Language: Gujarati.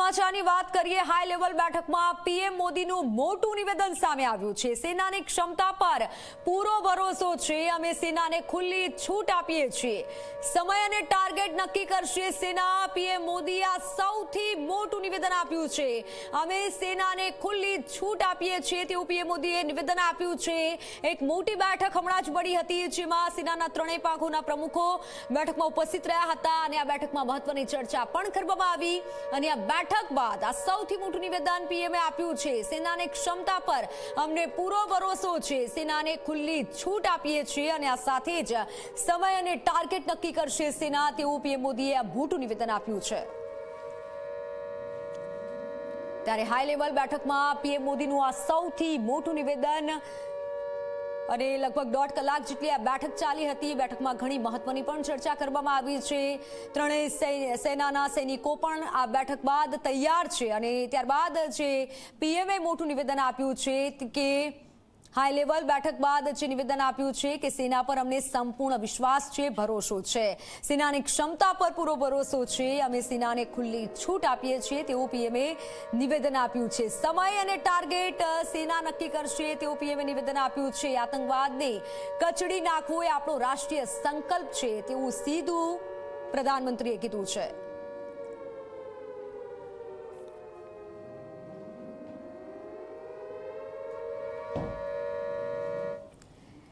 સમાચારની વાત કરીએ। હાઈ લેવલ બેઠકમાં પીએમ મોદીનું મોટું નિવેદન સામે આવ્યું છે। સેનાની ક્ષમતા પર પૂરો ભરોસો છે। અમે સેનાને ખુલ્લી છૂટ આપીએ છીએ। સમય અને ટાર્ગેટ નક્કી કરશે સેના। પીએમ મોદીએ આ સૌથી મોટું નિવેદન આપ્યું છે। અમે સેનાને ખુલ્લી છૂટ આપીએ છીએ તેવું પીએમ મોદીએ નિવેદન આપ્યું છે। એક મોટી બેઠક હમણાં જ મળી હતી જેમાં સેનાના ત્રણેય પાંખોના પ્રમુખો બેઠકમાં ઉપસ્થિત રહ્યા હતા અને આ બેઠકમાં મહત્વની ચર્ચા પણ કરવામાં આવી અને આ બેઠક બાદ આ સૌથી મોટું નિવેદન પીએમએ આપ્યું છે। સેનાની ક્ષમતા પર અમને પૂરો ભરોસો છે। સેનાને ખુલ્લી છૂટ આપીએ છીએ અને આ સાથે જ સમય અને ટાર્ગેટ નક્કી કરશે સેના તેવું પીએમ મોદીએ આ મોટું નિવેદન આપ્યું છે। ત્યારે હાઈ લેવલ બેઠકમાં પીએમ મોદીનું આ સૌથી મોટું નિવેદન અને લગભગ 1.5 કલાક જેટલી આ બેઠક ચાલી હતી। બેઠકમાં ઘણી મહત્વની પણ ચર્ચા કરવામાં આવી છે। ત્રણેય સેનાના સૈનિકો પણ આ બેઠક બાદ તૈયાર છે અને ત્યારબાદ જે પીએમએ મોટું નિવેદન આપ્યું છે કે હાઈ લેવલ બેઠક બાદ જે નિવેદન આપ્યું છે કે સેના પર અમને સંપૂર્ણ વિશ્વાસ છે, ભરોસો છે। સેનાની ક્ષમતા પર પૂરો ભરોસો છે। અમે સેનાને ખુલ્લી છૂટ આપીએ છીએ તેવું પીએમએ નિવેદન આપ્યું છે। સમય અને ટાર્ગેટ સેના નક્કી કરશે તેવું પીએમએ નિવેદન આપ્યું છે। આતંકવાદને કચડી નાખવો એ આપણો રાષ્ટ્રીય સંકલ્પ છે તેવું સીધું પ્રધાનમંત્રીએ કીધું છે।